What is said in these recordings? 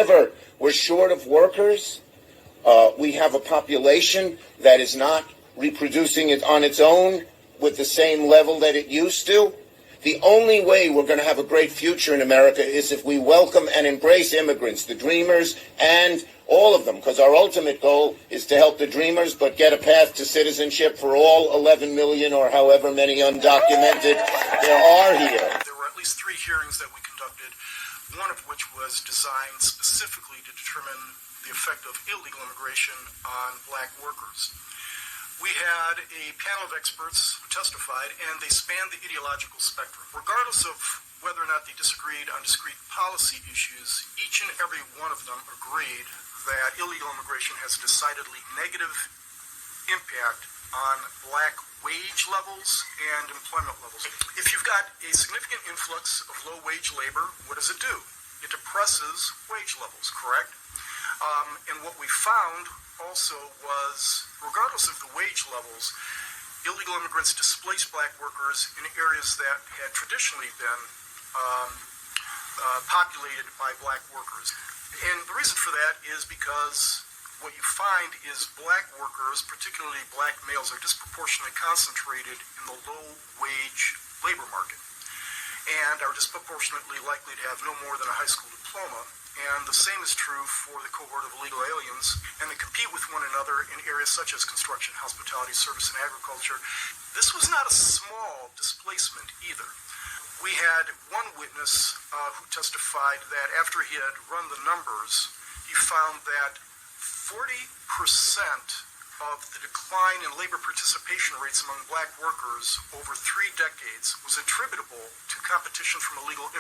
However, we're short of workers. We have a population that is not reproducing it on its own with the same level that it used to. The only way we're going to have a great future in America is if we welcome and embrace immigrants, the dreamers, and all of them, because our ultimate goal is to help the dreamers, but get a path to citizenship for all 11 million or however many undocumented there are here. There were at least 3 hearings that we conducted, one of which was designed specifically to determine the effect of illegal immigration on black workers. We had a panel of experts who testified, and they spanned the ideological spectrum. Regardless of whether or not they disagreed on discrete policy issues, each and every one of them agreed that illegal immigration has a decidedly negative impact on black wage levels and employment levels. If you've got a significant influx of low-wage labor, what does it do? It depresses wage levels, correct? And what we found also was, regardless of the wage levels, illegal immigrants displaced black workers in areas that had traditionally been populated by black workers. And the reason for that is because what you find is black workers, particularly black males, are disproportionately concentrated in the low-wage labor market and are disproportionately likely to have no more than a high school diploma. And the same is true for the cohort of illegal aliens, and they compete with one another in areas such as construction, hospitality, service, and agriculture. This was not a small displacement either. We had one witness who testified that after he had run the numbers, he found that 40% of the decline in labor participation rates among black workers over 3 decades was attributable to competition from illegal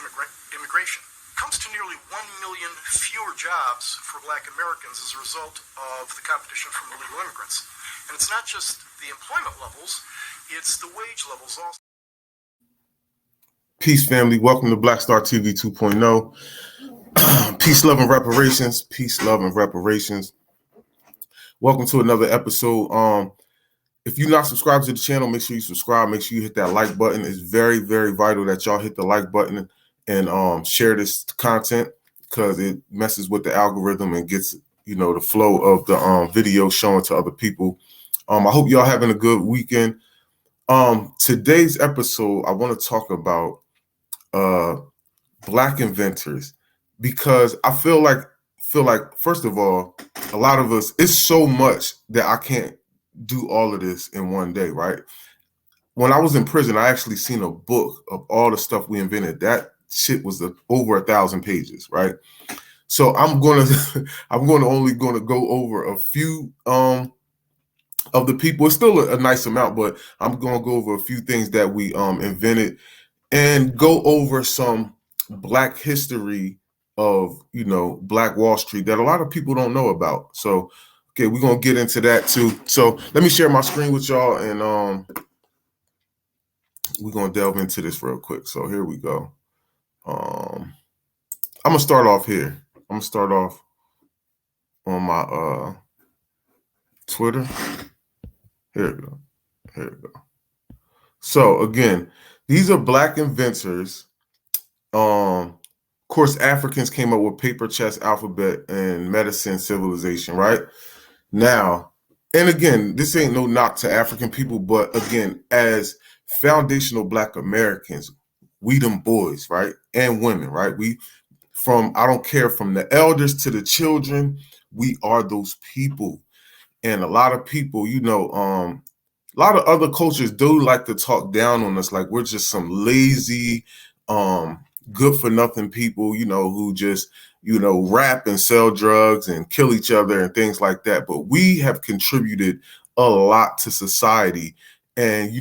immigration. Comes to nearly 1 million fewer jobs for black Americans as a result of the competition from illegal immigrants. And it's not just the employment levels, it's the wage levels also. Peace, family. Welcome to Black Star TV 2.0. Peace, love, and reparations. Peace, love, and reparations. Welcome to another episode. If you're not subscribed to the channel, make sure you subscribe. Make sure you hit that like button. It's very, very vital that y'all hit the like button and share this content, because it messes with the algorithm and gets, the flow of the video shown to other people. I hope y'all having a good weekend. Today's episode, I want to talk about Black inventors, because I feel like first of all, a lot of us, it's so much that I can't do all of this in one day, right? When I was in prison, I actually seen a book of all the stuff we invented. That shit was over 1,000 pages, right? So I'm going to only go over a few of the people. It's still a nice amount, but I'm going to go over a few things that we invented and go over some Black history of, Black Wall Street that a lot of people don't know about. So, okay, we're going to get into that too. So let me share my screen with y'all, and we're going to delve into this real quick. So here we go. I'm going to start off here. I'm going to start off on my Twitter. Here we go. So again, these are Black inventors. Of course, Africans came up with paper, chess, alphabet, and medicine, civilization, right? Now, and again, this ain't no knock to African people, but again, as foundational Black Americans, we them boys, right? And women, right? I don't care, from the elders to the children, we are those people. And a lot of people, a lot of other cultures do like to talk down on us, like we're just some lazy, good for nothing people, who just, rap and sell drugs and kill each other and things like that. But we have contributed a lot to society. And,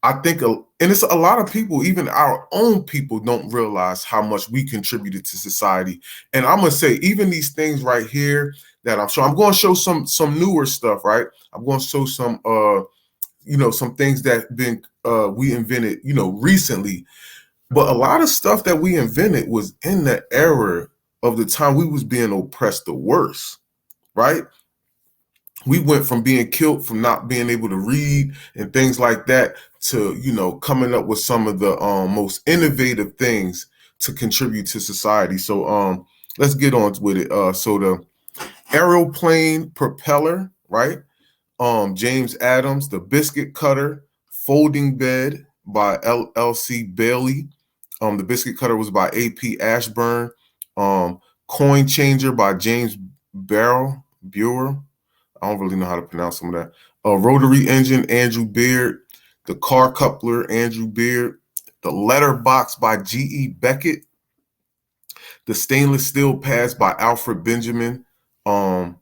I think, and it's a lot of people, even our own people, don't realize how much we contributed to society. And I'm going to say, even these things right here that I'm going to show some newer stuff, right? I'm going to show some, some things that we invented, recently. But a lot of stuff that we invented was in the era of the time we was being oppressed the worst, right? We went from being killed, from not being able to read and things like that, to, coming up with some of the most innovative things to contribute to society. So let's get on with it. So the aeroplane propeller, right? James Adams, the biscuit cutter, folding bed by L.C. Bailey. The biscuit cutter was by A.P. Ashburn. Coin changer by James Buer. I don't really know how to pronounce some of that. Rotary engine, Andrew Beard. The car coupler, Andrew Beard. The letter box by G.E. Beckett. The stainless steel pads by Alfred Benjamin. The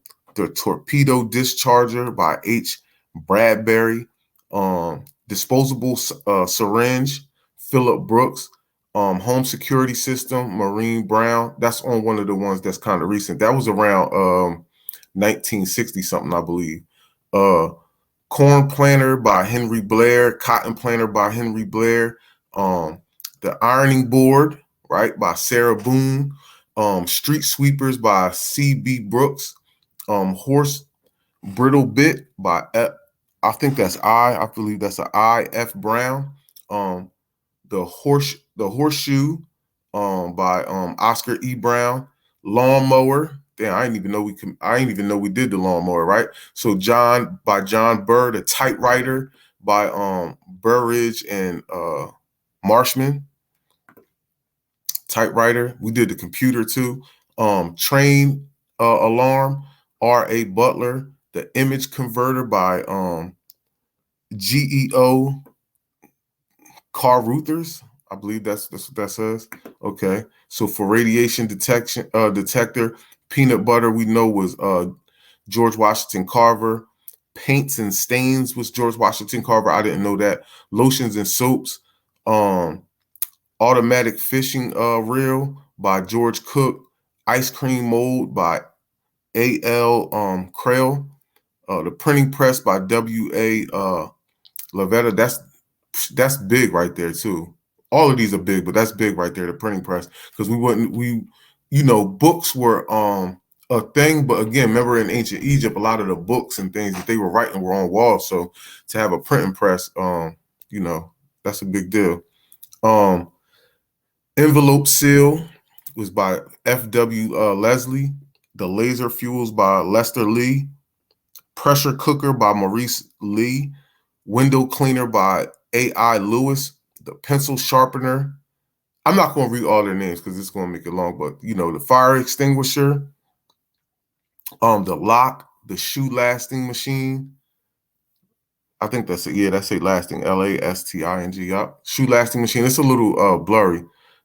torpedo discharger by H. Bradbury. Disposable syringe, Philip Brooks. Home security system, Maureen Brown. That's on one of the ones that's kind of recent. That was around 1960 something, I believe. Corn planter by Henry Blair. Cotton planter by Henry Blair. The ironing board, right, by Sarah Boone. Street sweepers by C.B. Brooks. Horse brittle bit by I think that's I believe that's an I. F. Brown. The horseshoe by Oscar E. Brown. Lawnmower. Damn, I didn't even know we did the lawnmower, right? So John Burr. The typewriter by Burridge and Marshman. Typewriter. We did the computer too. Train alarm, R.A. Butler. The image converter by GEO Carruthers. I believe that's what that says. Okay. So for radiation detector, peanut butter we know was George Washington Carver. Paints and stains was George Washington Carver. I didn't know that. Lotions and soaps. Automatic fishing reel by George Cook. Ice cream mold by A.L. Crail. The printing press by W.A. Lavetta. That's big right there too. All of these are big, but that's big right there, the printing press. Because books were a thing, but again, remember in ancient Egypt, a lot of the books and things that they were writing were on walls. So to have a printing press, that's a big deal. Envelope seal was by F.W. Leslie. The laser fuels by Lester Lee. Pressure cooker by Maurice Lee. Window cleaner by A.I. Lewis. The pencil sharpener. I'm not going to read all their names because it's going to make it long, but the fire extinguisher. The lock. The shoe lasting machine. I think that's it. Yeah, that's a lasting. LASTING. Yup. Shoe lasting machine. It's a little blurry,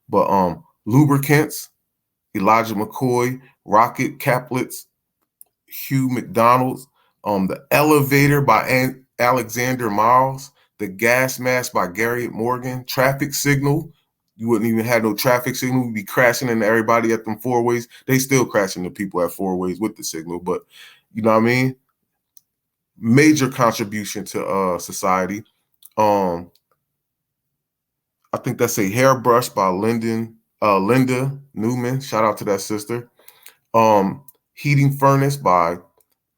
but lubricants. Elijah McCoy. Rocket caplets. Hugh McDonald's. The elevator by Alexander Miles. The gas mask by Gary Morgan. Traffic signal. You wouldn't even have no traffic signal. We'd be crashing into everybody at them four ways. They still crashing into people at four ways with the signal, but you know what I mean? Major contribution to society. I think that's a hairbrush by Linda Newman. Shout out to that sister. Heating furnace by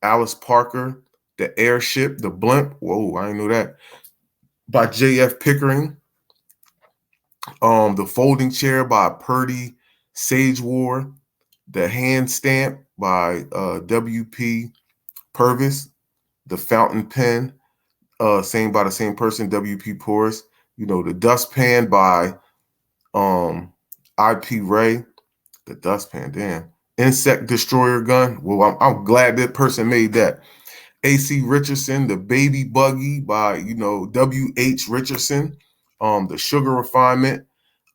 Alice Parker. The airship, the blimp. Whoa, I didn't know that. By J.F. Pickering. The folding chair by Purdy Sagewar. The hand stamp by W.P. Purvis. The fountain pen, same by the same person, W.P. Porras. The dustpan by I.P. Ray. The dustpan, damn. Insect destroyer gun. Well, I'm glad that person made that. A.C. Richardson. The baby buggy by W.H. Richardson. The sugar refinement.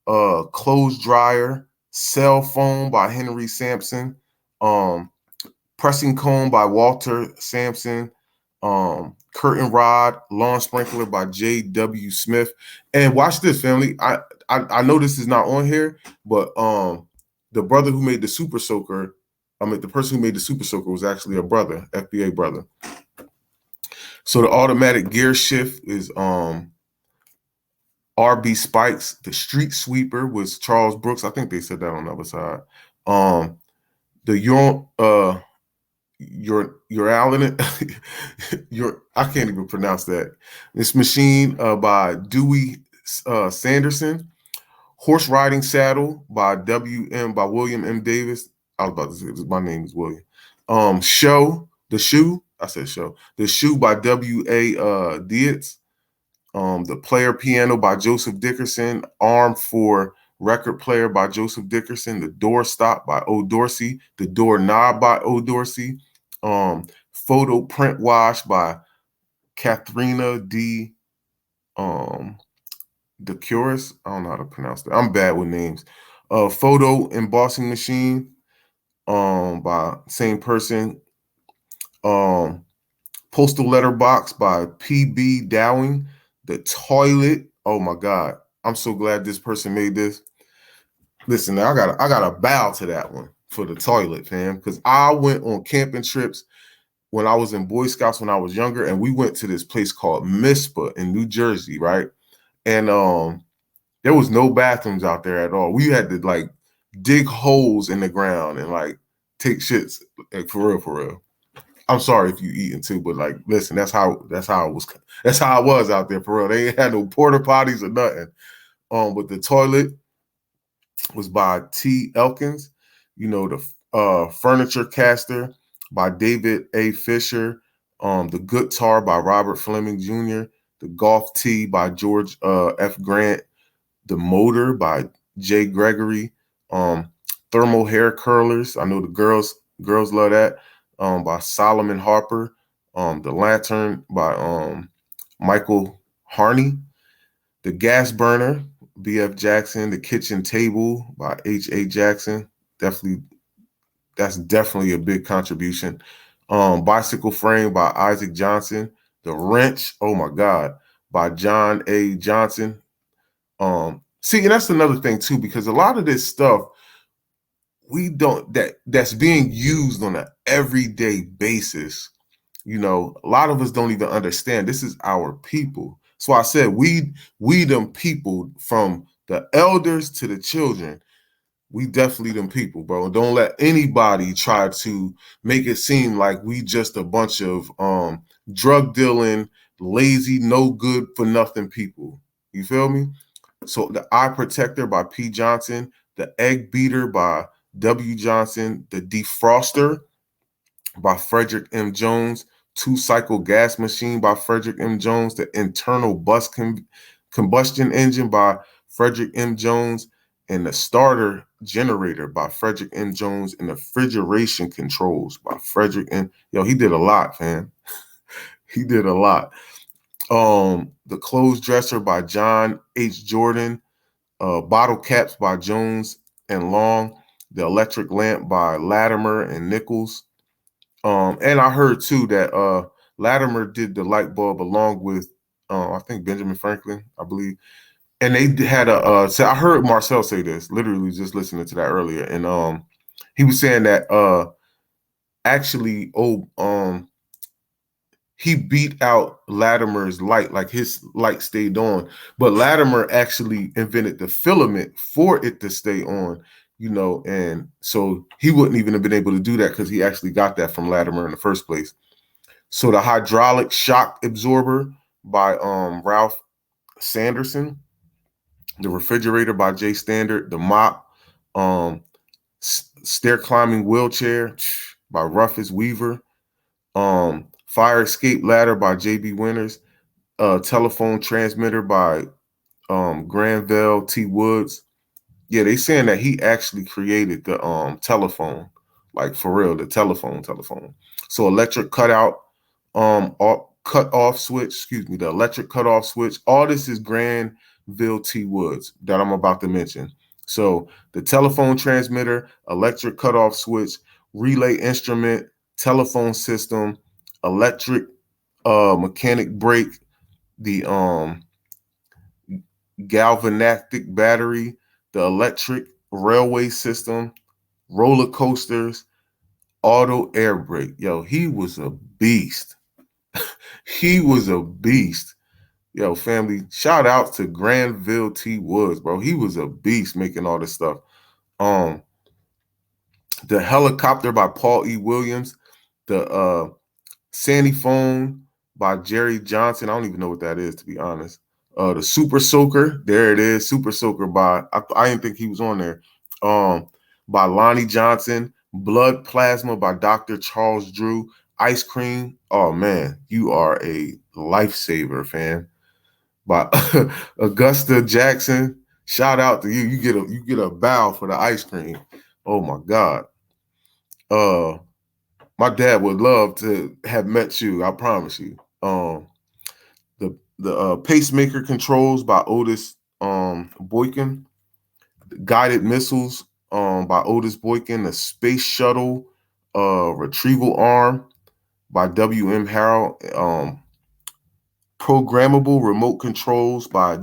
Clothes dryer. Cell phone by Henry Sampson. Pressing comb by Walter Sampson. Curtain rod, lawn sprinkler by J.W. Smith. And watch this, family. I know this is not on here, but the brother who made the Super Soaker, the person who made the Super Soaker was actually a brother, FBA brother. So the automatic gear shift is R.B. Spikes. The street sweeper was Charles Brooks. I think they said that on the other side. I can't even pronounce that. This machine by Dewey Sanderson. Horse riding saddle by William M. Davis. I was about to say, my name is William. Show, The Shoe. I said Show. The Shoe by W.A. Dietz. The Player Piano by Joseph Dickerson. Arm for Record Player by Joseph Dickerson. The Door Stop by O. Dorsey. The Door Knob by O. Dorsey. Photo Print Wash by Katharina D. DeCuris. I don't know how to pronounce that. I'm bad with names. Photo Embossing Machine by same person. Postal Letter Box by P.B. Dowling. The Toilet. Oh my God. I'm so glad this person made this. Listen, I gotta bow to that one for the toilet, fam. Because I went on camping trips when I was in Boy Scouts when I was younger, and we went to this place called Mispa in New Jersey, right? And there was no bathrooms out there at all. We had to like dig holes in the ground and like take shits, like, for real, for real. I'm sorry if you eating too, but like, listen, that's how it was out there for real. They ain't had no porta potties or nothing. But the toilet was by T. Elkins. You know, the Furniture Caster by David A. Fisher. The Guitar by Robert Fleming Jr. The Golf Tee by George F. Grant. The Motor by Jay Gregory. Thermal Hair Curlers. I know the girls love that. By Solomon Harper. The Lantern by Michael Harney. The Gas Burner, B.F. Jackson. The Kitchen Table by H.A. Jackson. That's definitely a big contribution. Bicycle Frame by Isaac Johnson. The Wrench, oh my God, by John A. Johnson. See, and that's another thing too, because a lot of this stuff that's being used on an everyday basis. You know, a lot of us don't even understand this is our people. So I said we them people, from the elders to the children. We definitely them people, bro. Don't let anybody try to make it seem like we just a bunch of drug dealing, lazy, no good for nothing people. You feel me? So the Eye Protector by P. Johnson, the Egg Beater by W. Johnson, the Defroster by Frederick M. Jones, Two-Cycle Gas Machine by Frederick M. Jones, the Internal Bus Combustion Engine by Frederick M. Jones, and the Starter Generator by Frederick M. Jones, and the Refrigeration Controls by Frederick M. Yo, he did a lot, fam. He did a lot. The Clothes Dresser by John H. Jordan, Bottle Caps by Jones and Long, the Electric Lamp by Latimer and Nichols. And I heard too that Latimer did the light bulb along with I think Benjamin Franklin, I believe. And they had so I heard Marcel say this, literally just listening to that earlier. And he was saying that actually he beat out Latimer's light, like his light stayed on. But Latimer actually invented the filament for it to stay on, you know, and so he wouldn't even have been able to do that because he actually got that from Latimer in the first place. So the Hydraulic Shock Absorber by Ralph Sanderson, the Refrigerator by Jay Standard, the Mop, Stair Climbing Wheelchair by Rufus Weaver, Fire Escape Ladder by J.B. Winters, Telephone Transmitter by Granville T. Woods. Yeah, they saying that he actually created the telephone, like for real, the telephone. So electric cutout, cut off switch, the electric cutoff switch. All this is Granville T. Woods that I'm about to mention. So the telephone transmitter, electric cutoff switch, relay instrument, telephone system, electric mechanic brake, the galvanic battery, the electric railway system, roller coasters, auto air brake. Yo, he was a beast. He was a beast. Yo, family, shout out to Granville T. Woods, bro. He was a beast making all this stuff. The Helicopter by Paul E. Williams, the Sandy Phone by Jerry Johnson. I don't even know what that is, to be honest. The Super Soaker, there it is. Super Soaker by I didn't think he was on there. By Lonnie Johnson, Blood Plasma by Dr. Charles Drew. Ice Cream. Oh man, you are a lifesaver, fam. By Augusta Jackson. Shout out to you. You get a bow for the ice cream. Oh my God. My dad would love to have met you. I promise you. The Pacemaker Controls by Otis Boykin. Guided Missiles by Otis Boykin. The Space Shuttle Retrieval Arm by W.M. Harrell. Programmable Remote Controls by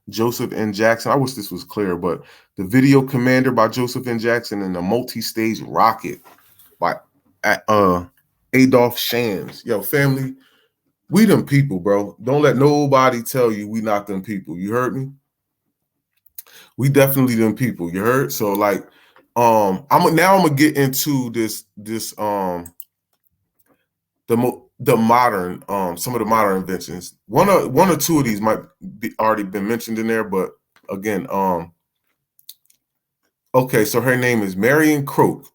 Joseph N. Jackson. I wish this was clear, but The Video Commander by Joseph N. Jackson and The Multi-Stage Rocket by Adolph Shams. Yo, family, we them people, bro. Don't let nobody tell you we not them people. You heard me? We definitely them people. You heard? So like, I'm gonna get into the modern some of the modern inventions. One or two of these might be already been mentioned in there, but again, okay, so her name is Marion Croak.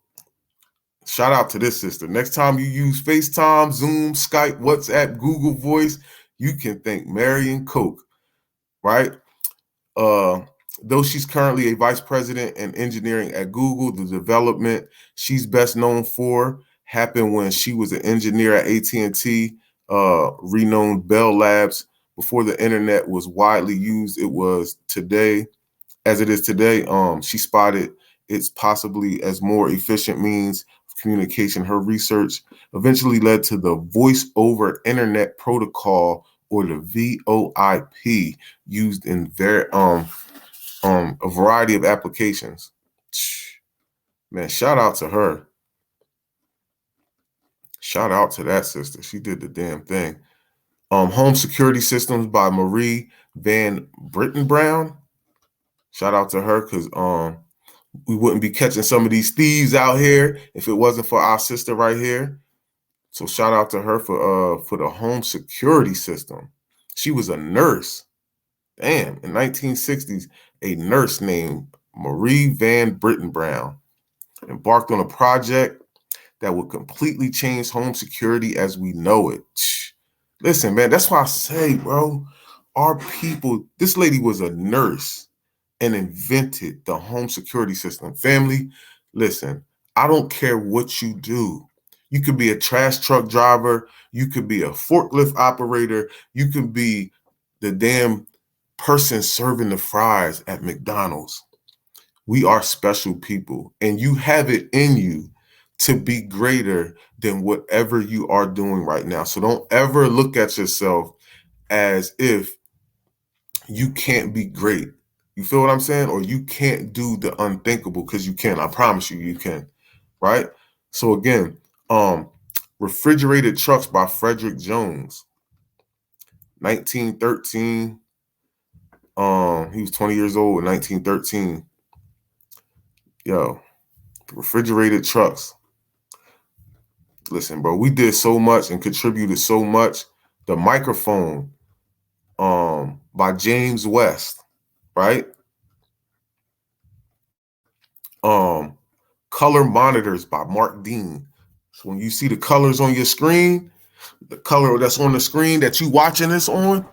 Shout out to this sister. Next time you use FaceTime, Zoom, Skype, WhatsApp, Google Voice, you can thank Marion Coke, right? Though she's currently a vice president in engineering at Google, the development she's best known for happened when she was an engineer at AT&T, renowned Bell Labs. Before the internet was widely used, it is today. She spotted its possibly as more efficient means of communication. Her research eventually led to the Voice over Internet Protocol, or the VoIP, used in a variety of applications. Man, shout out to her. Shout out to that sister. She did the damn thing. Home Security Systems by Marie Van Brittenbrown. Shout out to her, because we wouldn't be catching some of these thieves out here if it wasn't for our sister right here. So shout out to her for the home security system. She was a nurse. Damn, in 1960s, a nurse named Marie Van Brittenbrown embarked on a project that would completely change home security as we know it. Listen, man, that's why I say, bro, our people, this lady was a nurse and invented the home security system. Family, listen, I don't care what you do. You could be a trash truck driver. You could be a forklift operator. You could be the damn person serving the fries at McDonald's. We are special people, and you have it in you to be greater than whatever you are doing right now. So don't ever look at yourself as if you can't be great. You feel what I'm saying? Or you can't do the unthinkable, because you can. I promise you, you can. Right? So again, Refrigerated Trucks by Frederick Jones. 1913. He was 20 years old in 1913. Yo, refrigerated trucks. Listen, bro, we did so much and contributed so much. The Microphone by James West, right? Color Monitors by Mark Dean. So when you see the colors on your screen, the color that's on the screen that you watching this on,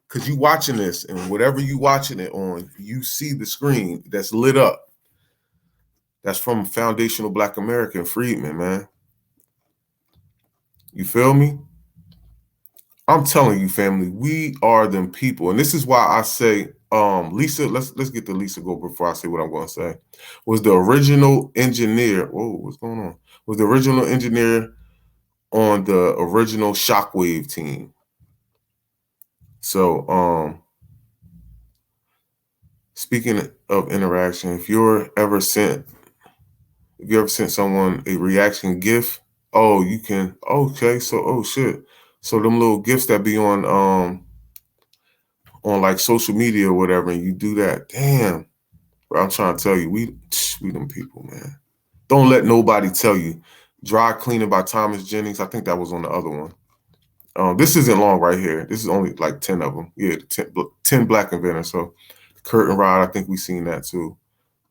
because you watching this, and whatever you watching it on, you see the screen that's lit up. That's from Foundational Black American Freedmen, man. You feel me? I'm telling you, family, we are them people. And this is why I say, Lisa, let's get to Lisa go before I say what I'm going to say. Was the original engineer, whoa, what's going on? Was the original engineer on the original Shockwave team. So, speaking of interaction, if you ever sent someone a reaction GIF, oh, you can, okay, so, oh shit. So them little GIFs that be on like social media or whatever, and you do that, damn, bro, I'm trying to tell you, we them people, man. Don't let nobody tell you. Dry Cleaning by Thomas Jennings. I think that was on the other one. This isn't long right here. This is only like 10 of them. Yeah, 10 Black inventors. So Curtain Rod, I think we've seen that too.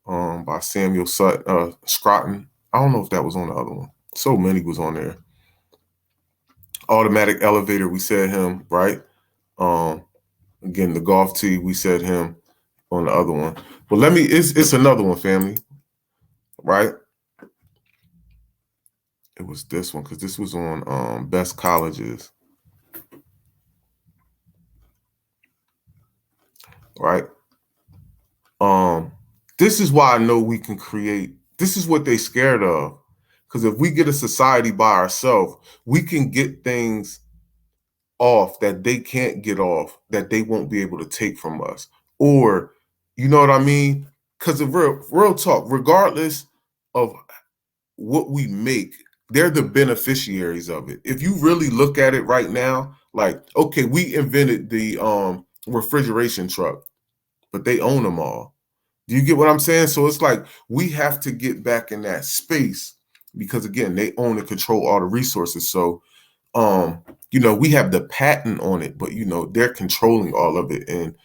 By Samuel Scroton. I don't know if that was on the other one. So many was on there. Automatic elevator, we said him, right? Again, the golf tee, we said him on the other one. But it's another one, family, right? It was this one because this was on best colleges, right? This is why I know we can create. This is what they scared of. Because if we get a society by ourselves, we can get things off that they can't get off, that they won't be able to take from us. Or, you know what I mean? Because of real talk, regardless of what we make, they're the beneficiaries of it. If you really look at it right now, like, okay, we invented the refrigeration truck, but they own them all. Do you get what I'm saying? So it's like we have to get back in that space because again, they own and control all the resources. So we have the patent on it, but they're controlling all of it. And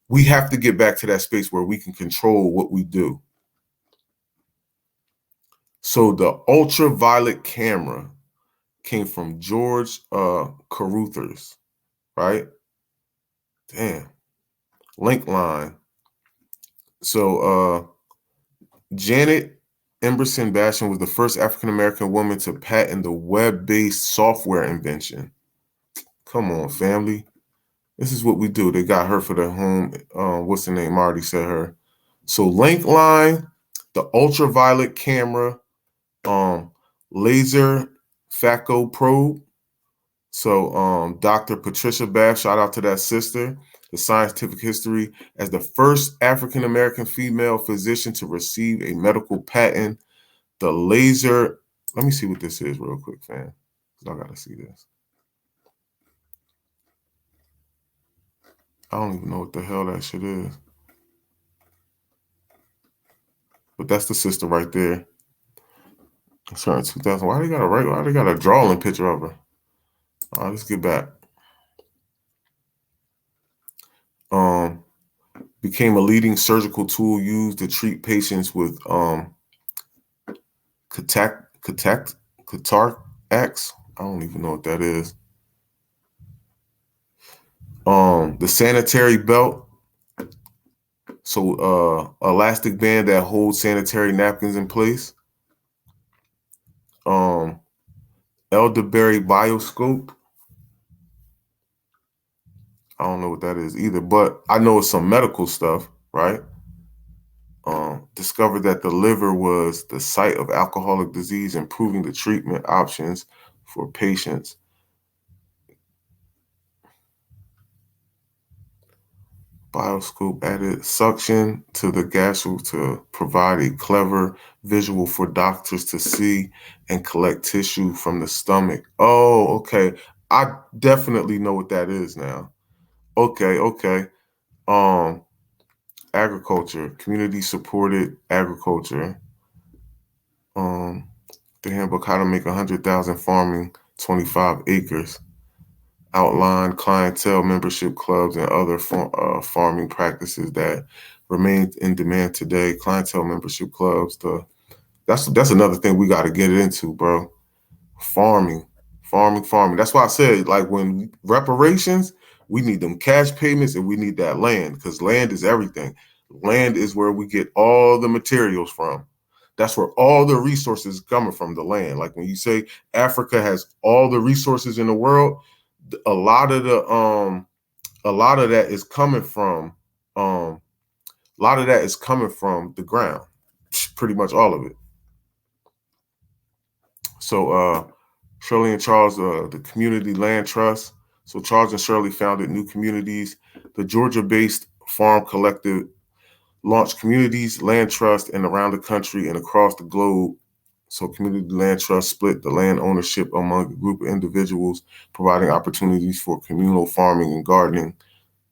we have to get back to that space where we can control what we do. So the ultraviolet camera came from George Caruthers, right? Damn. Link line. So Janet Emerson Bastion was the first African-American woman to patent the web-based software invention. Come on, family. This is what we do. They got her for the home. What's the name? I already said her. So link line, the ultraviolet camera, laser phaco probe. So Dr. Patricia Bath, shout out to that sister, the scientific history as the first African-American female physician to receive a medical patent. The laser, let me see what this is real quick, fam. I gotta see this. I don't even know what the hell that shit is. But that's the sister right there. It's her in 2000. Why they got a drawing picture of her? All right, let's get back. Became a leading surgical tool used to treat patients with cataracts. I don't even know what that is. The sanitary belt. So elastic band that holds sanitary napkins in place. Elderberry bioscope. I don't know what that is either, but I know it's some medical stuff, right? Discovered that the liver was the site of alcoholic disease, improving the treatment options for patients. Bioscope added suction to the gastro to provide a clever visual for doctors to see and collect tissue from the stomach. Oh, okay. I definitely know what that is now. Okay. Agriculture, community supported agriculture. The handbook, how to make 100,000 farming, 25 acres. Outline clientele membership clubs and other farming practices that remain in demand today. Clientele membership clubs, that's another thing we got to get into, bro. Farming. That's why I said, like, when reparations, we need them cash payments and we need that land, because land is everything. Land is where we get all the materials from. That's where all the resources coming from, the land. Like when you say Africa has all the resources in the world, a lot of that is coming from the ground. Pretty much all of it. So Shirley and Charles, the Community Land Trust. So Charles and Shirley founded new communities. The Georgia-based Farm Collective launched communities, land trust, and around the country and across the globe. So Community Land Trust split the land ownership among a group of individuals, providing opportunities for communal farming and gardening.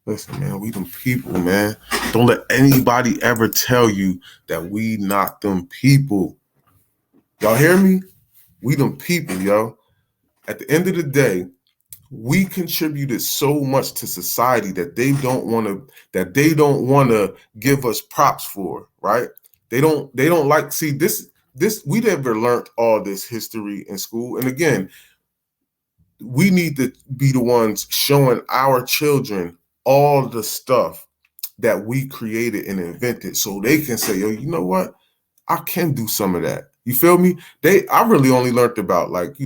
Listen, man, we them people, man. Don't let anybody ever tell you that we not them people. Y'all hear me? We them people, yo. At the end of the day, we contributed so much to society that they don't want to give us props for, right? They don't like, see, this we never learned all this history in school. And again, we need to be the ones showing our children all the stuff that we created and invented, so they can say, "Yo, you know what? I can do some of that." You feel me? I really only learned about, like, I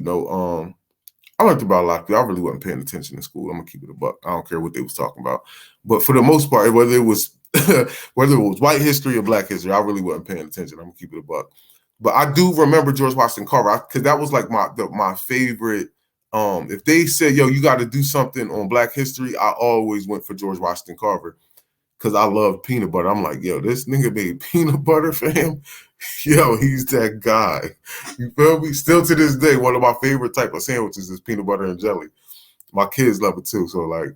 learned about a lot of people. I really wasn't paying attention in school. I'm gonna keep it a buck. I don't care what they was talking about. But for the most part, whether it was white history or black history, I really wasn't paying attention. I'm gonna keep it a buck. But I do remember George Washington Carver, because that was like my favorite. If they said, "Yo, you got to do something on Black history," I always went for George Washington Carver, because I love peanut butter. I'm like, yo, this nigga made peanut butter for him. Yo, he's that guy. You feel me? Still to this day, one of my favorite type of sandwiches is peanut butter and jelly. My kids love it too. So, like,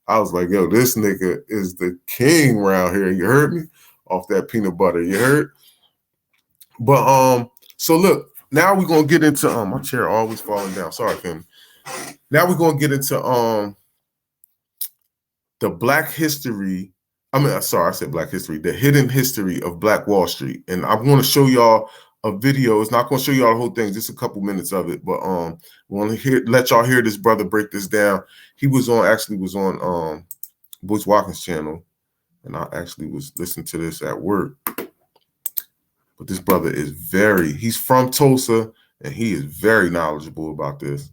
I was like, yo, this nigga is the king around here. You heard me? Off that peanut butter. You heard? But so look, now we're gonna get into my chair always falling down. Sorry, Kim. Now we're gonna get into the Black history. Sorry, I said Black history, the hidden history of Black Wall Street. And I'm going to show y'all a video. It's not going to show y'all the whole thing, just a couple minutes of it. But want to let y'all hear this brother break this down. He was on Bush Watkins' channel, and I actually was listening to this at work. But this brother is he's from Tulsa, and he is very knowledgeable about this.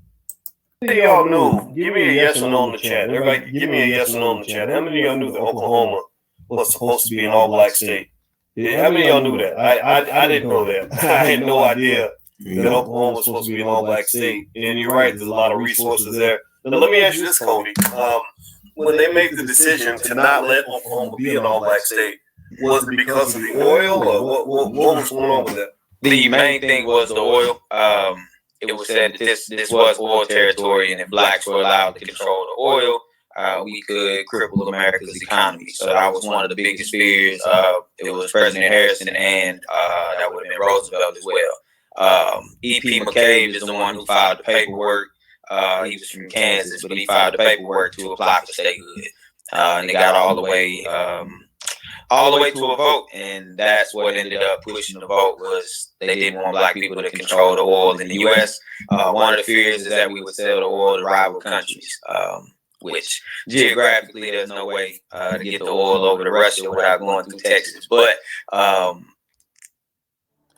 How many of y'all knew? Give me a yes or no in the chat. Everybody, give me a yes or no in the chat. How many of y'all knew that Oklahoma was supposed to be an all-black state? How many of y'all knew that? I didn't know that. I had no idea that Oklahoma was supposed to be an all-black state. And you're right, there's a lot of resources there. Now, let me ask you this, Cody. When they made the decision to not let Oklahoma be an all-black state, was it because of the oil, or what was going on with that? The main thing was the oil. It was said that this was oil territory, and if blacks were allowed to control the oil, we could cripple America's economy. So that was one of the biggest fears. It was President Harrison, and that would have been Roosevelt as well. E.P. McCabe is the one who filed the paperwork. He was from Kansas, but he filed the paperwork to apply for statehood. And they got all the way to a vote, and that's what ended up pushing the vote. Was they didn't want black people to control the oil in the U.S. One of the fears is that we would sell the oil to rival countries, which geographically there's no way to get the oil over to Russia without going through Texas. But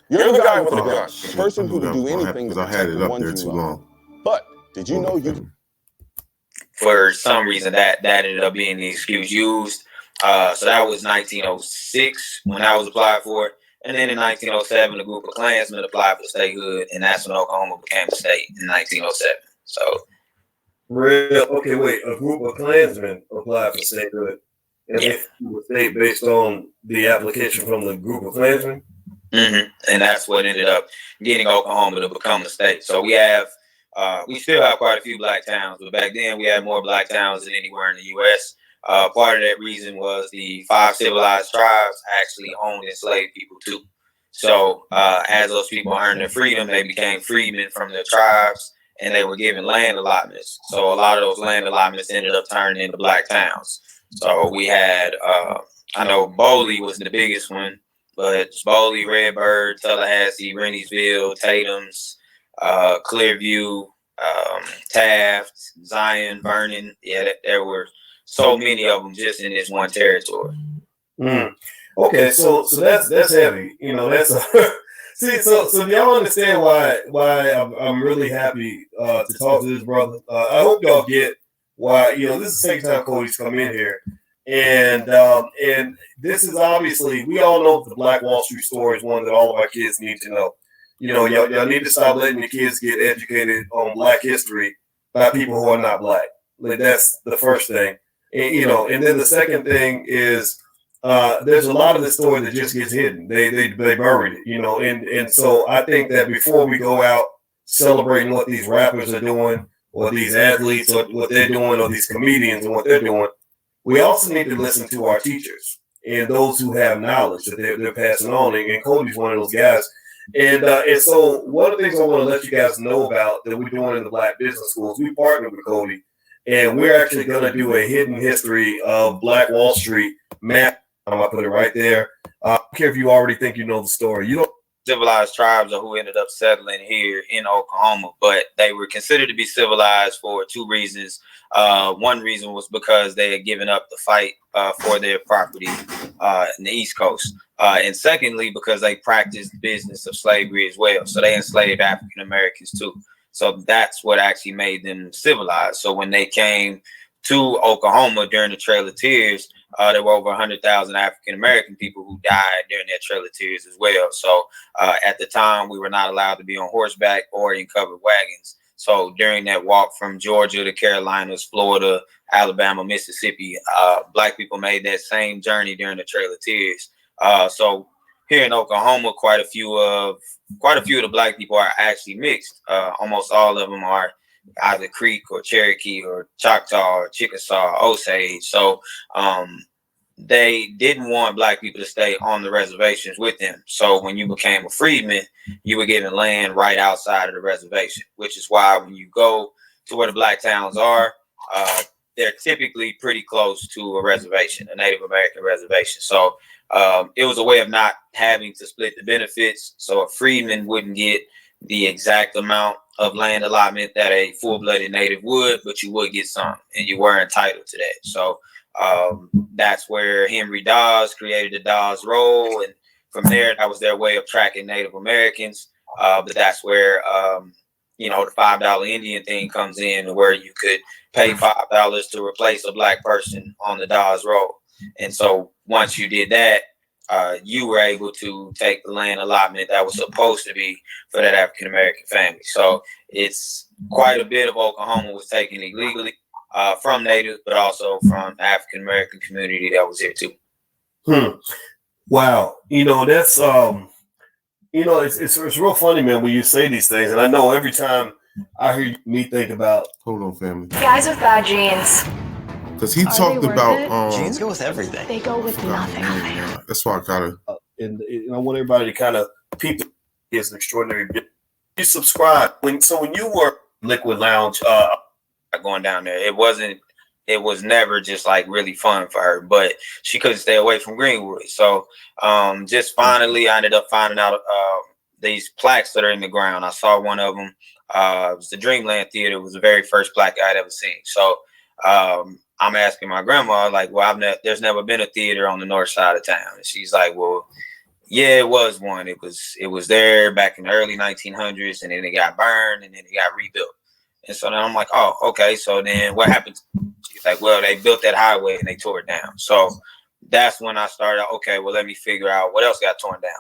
you're the guy with the gun, the person who would do anything to protect the ones you love. But did you know you? For some reason, that ended up being the excuse used. So that was 1906 when I was applied for it. And then in 1907, a group of Klansmen applied for statehood, and that's when Oklahoma became a state in 1907. So, Okay, wait. A group of Klansmen applied for statehood, and they were state based on the application from the group of Klansmen? And that's what ended up getting Oklahoma to become a state. So we still have quite a few black towns, but back then we had more black towns than anywhere in the U.S. Part of that reason was the 5 civilized tribes actually owned enslaved people too. So as those people earned their freedom, they became freedmen from their tribes, and they were given land allotments. So a lot of those land allotments ended up turning into black towns. So we had, I know Boley was the biggest one, but Boley, Redbird, Tallahassee, Renniesville, Tatum's, Clearview, Taft, Zion, Vernon. Yeah, there were so many of them just in this one territory. Okay, so that's heavy. You know, that's see. So y'all understand why I'm really happy to talk to this brother. I hope y'all get why. You know, this is the second time Cody's come in here, and this is obviously, we all know the Black Wall Street story is one that all of our kids need to know. You know, y'all need to stop letting your kids get educated on Black history by people who are not Black. Like, that's the first thing. And, you know, and then the second thing is there's a lot of the story that just gets hidden. They buried it, you know, and so I think that before we go out celebrating what these rappers are doing, or these athletes, or what they're doing, or these comedians and what they're doing, we also need to listen to our teachers and those who have knowledge that they're passing on. And Cody's one of those guys. And so one of the things I want to let you guys know about that we're doing in the Black Business Schools, we partnered with Cody, and we're actually going to do a hidden history of Black Wall Street map. I'm going to put it right there. I don't care if you already think you know the story. You don't civilized tribes or who ended up settling here in Oklahoma, but they were considered to be civilized for two reasons. One reason was because they had given up the fight for their property in the East Coast. And secondly, because they practiced the business of slavery as well. So they enslaved African Americans too. So that's what actually made them civilized. So when they came to Oklahoma during the Trail of Tears, there were over 100,000 African American people who died during that Trail of Tears as well. So at the time, we were not allowed to be on horseback or in covered wagons. So during that walk from Georgia to Carolinas, Florida, Alabama, Mississippi, Black people made that same journey during the Trail of Tears. So here in Oklahoma, quite a few of the Black people are actually mixed. Almost all of them are either Creek or Cherokee or Choctaw or Chickasaw, Osage. So they didn't want Black people to stay on the reservations with them. So when you became a freedman, you were given land right outside of the reservation, which is why when you go to where the Black towns are, they're typically pretty close to a reservation, a Native American reservation. So it was a way of not having to split the benefits. So a freedman wouldn't get the exact amount of land allotment that a full-blooded Native would, but you would get some, and you were entitled to that. So that's where Henry Dawes created the Dawes Roll, and from there, that was their way of tracking Native Americans. But that's where the $5 Indian thing comes in, where you could pay $5 to replace a Black person on the Dawes Roll. And so once you did that, you were able to take the land allotment that was supposed to be for that African American family. So it's quite a bit of Oklahoma was taken illegally from natives, but also from the African American community that was here too. Wow, that's it's real funny, man, when you say these things, and I know every time I hear me think about. Hold on, family. Guys with bad jeans. Because he talked about jeans go with everything. They go with nothing. That's why I gotta. And I want everybody to kind of peep. It's an extraordinary. You subscribe when you were Liquid Lounge, going down there, it was never just like really fun for her, but she couldn't stay away from Greenwood. So just finally, I ended up finding out these plaques that are in the ground. I saw one of them. It was the Dreamland Theater. It was the very first plaque I'd ever seen. So I'm asking my grandma, like, well, there's never been a theater on the north side of town. And she's like, well, yeah, it was one. It was there back in the early 1900s, and then it got burned, and then it got rebuilt. And so then I'm like, oh, okay. So then what happened? She's like, well, they built that highway and they tore it down. So that's when I started, okay, well, let me figure out what else got torn down.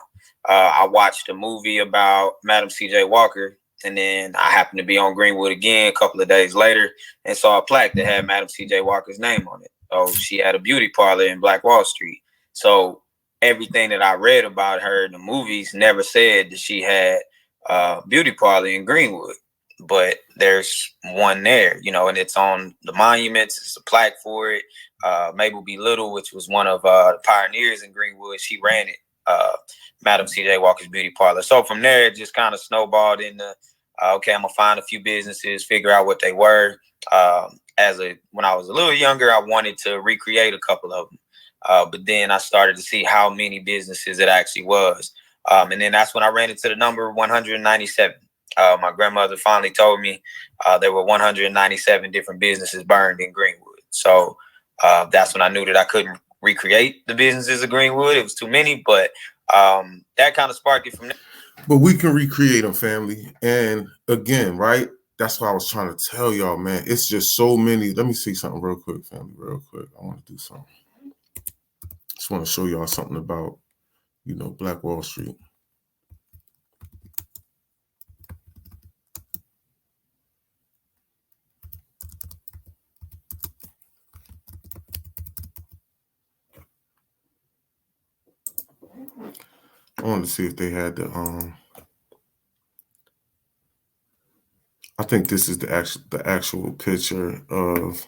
I watched a movie about Madam C.J. Walker, and then I happened to be on Greenwood again a couple of days later and saw a plaque that had Madam C.J. Walker's name on it. So she had a beauty parlor in Black Wall Street. So everything that I read about her in the movies never said that she had a beauty parlor in Greenwood. But there's one there, and it's on the monuments. It's a plaque for it. Mabel B. Little, which was one of the pioneers in Greenwood, she ran it, Madam C.J. Walker's Beauty Parlor. So from there, it just kind of snowballed into, okay, I'm going to find a few businesses, figure out what they were. When I was a little younger, I wanted to recreate a couple of them. But then I started to see how many businesses it actually was. And then that's when I ran into the number 197. My grandmother finally told me there were 197 different businesses burned in Greenwood. So that's when I knew that I couldn't recreate the businesses of Greenwood. It was too many, but that kind of sparked it from there. But we can recreate them, family. And again, right? That's what I was trying to tell y'all, man. It's just so many. Let me see something real quick, family, real quick. I want to do something. Just want to show y'all something about, Black Wall Street. I wanted to see if they had the I think this is the actual picture of.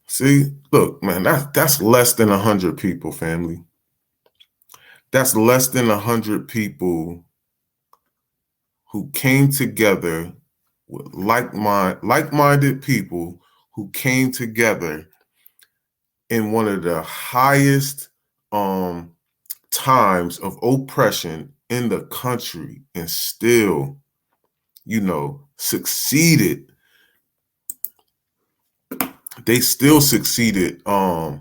See, look, man, that's less than 100 people, family. That's less than 100 people who came together with like-minded people who came together in one of the highest times of oppression in the country and still, succeeded. They still succeeded. OW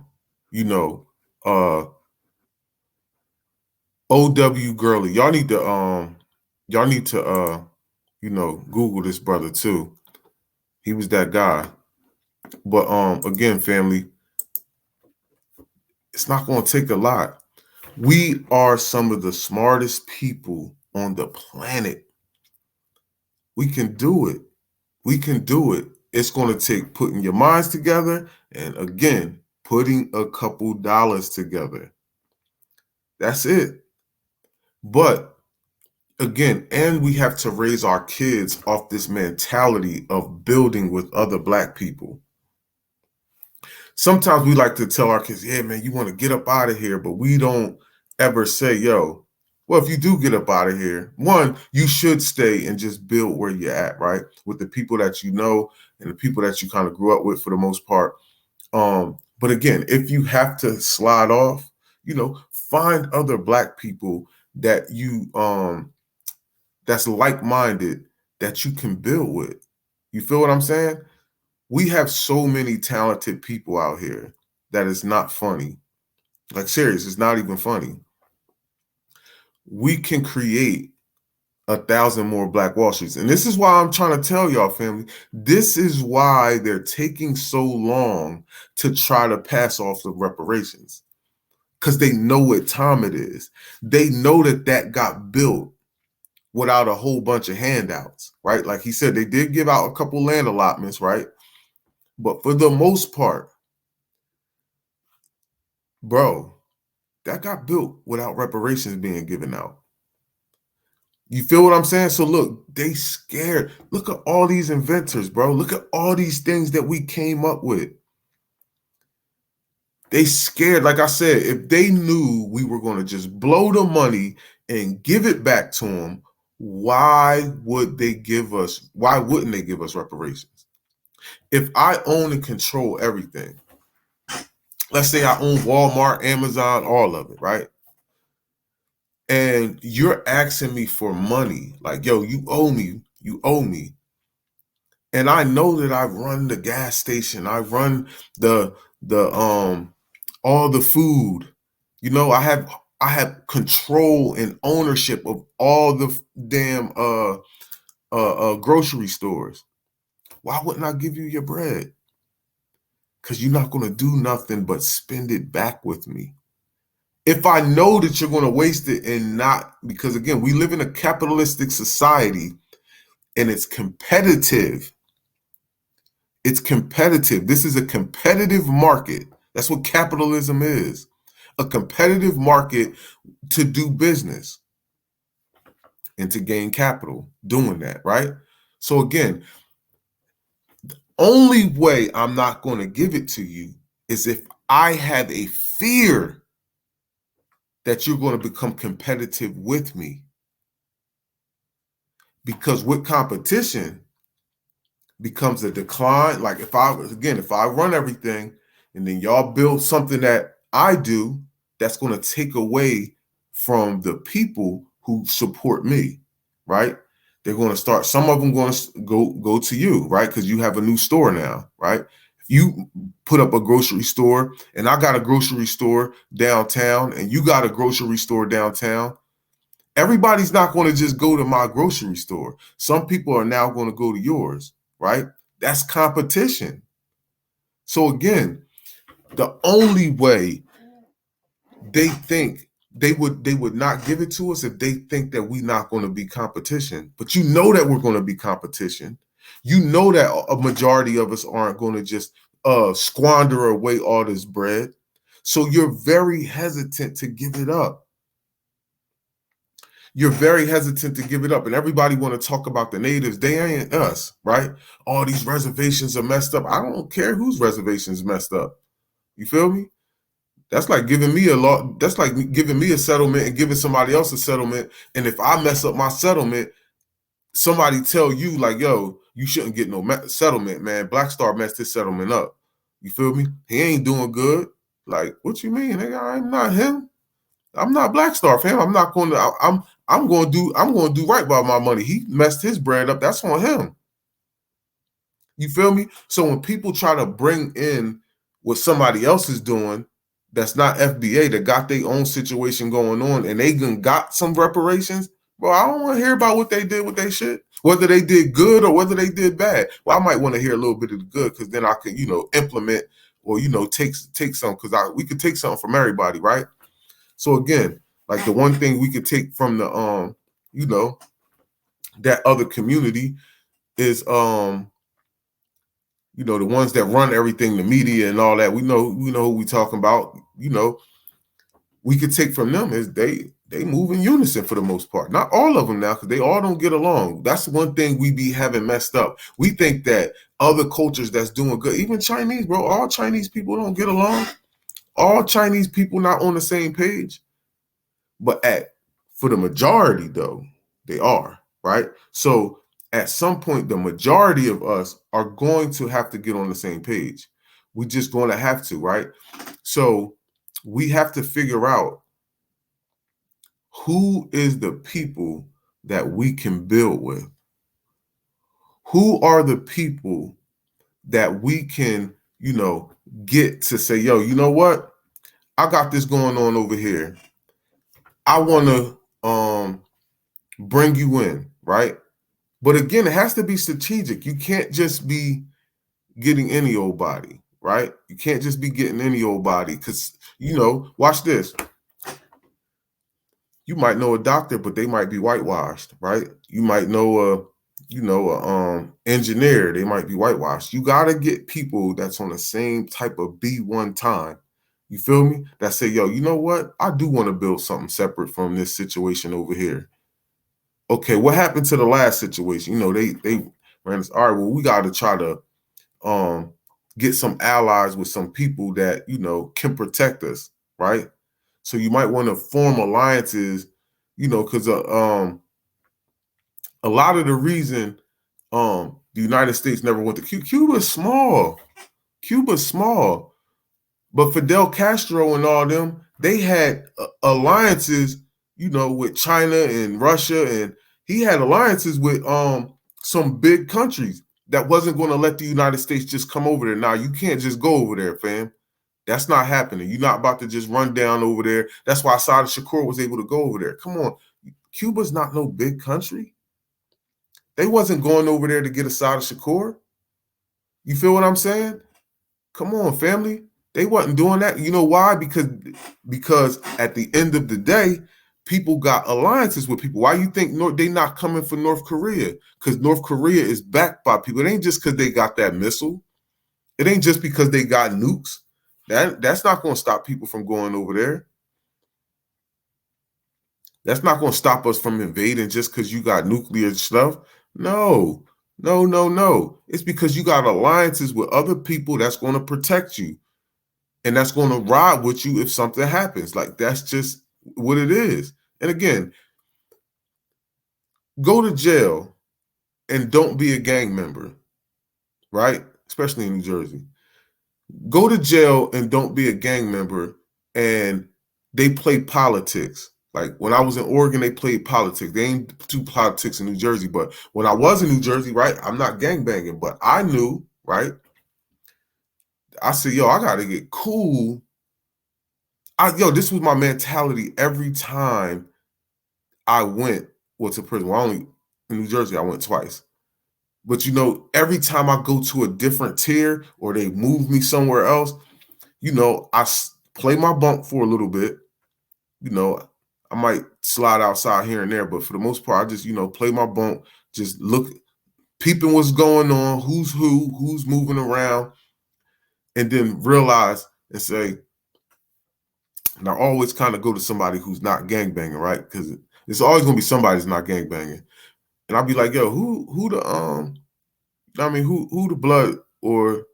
Gurley. Y'all need to Google this brother too. He was that guy. But again, family, it's not going to take a lot. We are some of the smartest people on the planet. We can do it. We can do it. It's going to take putting your minds together and, again, putting a couple dollars together. That's it. But again, and we have to raise our kids off this mentality of building with other Black people. Sometimes we like to tell our kids, yeah, man, you want to get up out of here, but we don't ever say, yo, well, if you do get up out of here, one, you should stay and just build where you're at, right? With the people that you know and the people that you kind of grew up with for the most part. But again, if you have to slide off, find other Black people that you that's like-minded that you can build with. You feel what I'm saying? We have so many talented people out here that is not funny. Like, serious, it's not even funny. We can create 1,000 more Black Wall Streets. And this is why I'm trying to tell y'all, family, this is why they're taking so long to try to pass off the reparations. Because they know what time it is. They know that got built without a whole bunch of handouts, right? Like he said, they did give out a couple land allotments, right? But for the most part, bro, that got built without reparations being given out. You feel what I'm saying? So look, they scared. Look at all these inventors, bro. Look at all these things that we came up with. They scared. Like I said, if they knew we were going to just blow the money and give it back to them, why wouldn't they give us reparations? If I own and control everything, let's say I own Walmart, Amazon, all of it, right? And you're asking me for money, like, yo, you owe me. And I know that I run the gas station, I run the all the food. I have control and ownership of all the damn grocery stores. Why wouldn't I give you your bread? Because you're not going to do nothing but spend it back with me. If I know that you're going to waste it and not, because again, we live in a capitalistic society and it's competitive. It's competitive. This is a competitive market. That's what capitalism is. A competitive market to do business and to gain capital doing that, right? So again, the only way I'm not going to give it to you is if I have a fear that you're going to become competitive with me. Because with competition becomes a decline. Like if I run everything and then y'all build something that I do, that's going to take away from the people who support me, right? They're going to start, some of them going to go to you, right? Because you have a new store now, right? If you put up a grocery store and I got a grocery store downtown and you got a grocery store downtown, everybody's not going to just go to my grocery store. Some people are now going to go to yours, right? That's competition. So again, the only way they think they would not give it to us if they think that we're not going to be competition. But you know that we're going to be competition. You know that a majority of us aren't going to just squander away all this bread. So you're very hesitant to give it up. You're very hesitant to give it up. And everybody want to talk about the natives. They ain't us, right? All these reservations are messed up. I don't care whose reservations messed up. You feel me? That's like giving me that's like giving me a settlement and giving somebody else a settlement. And if I mess up my settlement, somebody tell you like, yo, you shouldn't get no settlement, man. Black Star messed his settlement up. You feel me? He ain't doing good. Like, what you mean? Nigga, I'm not him. I'm not Black Star, fam. I'm not going to, I'm going to do right by my money. He messed his brand up. That's on him. You feel me? So when people try to bring in what somebody else is doing, that's not FBA, that got their own situation going on, and they got some reparations, bro, I don't want to hear about what they did with their shit, whether they did good or whether they did bad. Well, I might want to hear a little bit of the good, because then I could, implement or take some, because we could take something from everybody, right? So again, like the one thing we could take from the that other community is the ones that run everything, the media and all that. We know who we talking about. We could take from them is they move in unison for the most part. Not all of them now, because they all don't get along. That's one thing we be having messed up. We think that other cultures that's doing good, even Chinese, bro, all Chinese people don't get along. All Chinese people not on the same page. But for the majority, though, they are, right? So at some point, the majority of us are going to have to get on the same page. We're just going to have to, right? So we have to figure out who is the people that we can build with. Who are the people that we can, get to say, yo, you know what? I got this going on over here. I want to bring you in, right? But again, it has to be strategic. You can't just be getting any old body, right? You can't just be getting any old body, because, watch this. You might know a doctor, but they might be whitewashed, right? You might know a engineer, they might be whitewashed. You got to get people that's on the same type of B1 time. You feel me? That say, yo, you know what? I do want to build something separate from this situation over here. Okay, what happened to the last situation? They ran this. All right, well, we got to try to get some allies with some people that can protect us, right? So you might want to form alliances, because a lot of the reason the United States never went to Cuba. Cuba's small, but Fidel Castro and all them, they had alliances, with China and Russia, and he had alliances with some big countries that wasn't going to let the United States just come over there. Now, you can't just go over there, fam. That's not happening. You're not about to just run down over there. That's why Assad Shakur was able to go over there. Come on. Cuba's not no big country. They wasn't going over there to get Assad Shakur. You feel what I'm saying? Come on, family. They wasn't doing that. You know why? Because at the end of the day, people got alliances with people. Why you think they not coming for North Korea? Because North Korea is backed by people. It ain't just because they got that missile. It ain't just because they got nukes. That's not going to stop people from going over there. That's not going to stop us from invading just because you got nuclear stuff. No. It's because you got alliances with other people that's going to protect you. And that's going to ride with you if something happens. Like, that's just what it is. And again, go to jail and don't be a gang member, right? Especially in New Jersey. Go to jail and don't be a gang member, and they play politics. Like when I was in Oregon, they played politics. They ain't do politics in New Jersey, but when I was in New Jersey, right, I'm not gangbanging, but I knew, right? I said, yo, I got to get cool. This was my mentality every time I went to prison. Well, only in New Jersey, I went twice. But, every time I go to a different tier or they move me somewhere else, I play my bunk for a little bit. I might slide outside here and there, but for the most part, I just, play my bunk, just look, peeping what's going on, who's who's moving around, and then realize and say, and I always kind of go to somebody who's not gangbanging, right? Because it's always going to be somebody who's not gangbanging. And I'll be like, yo, who the blood or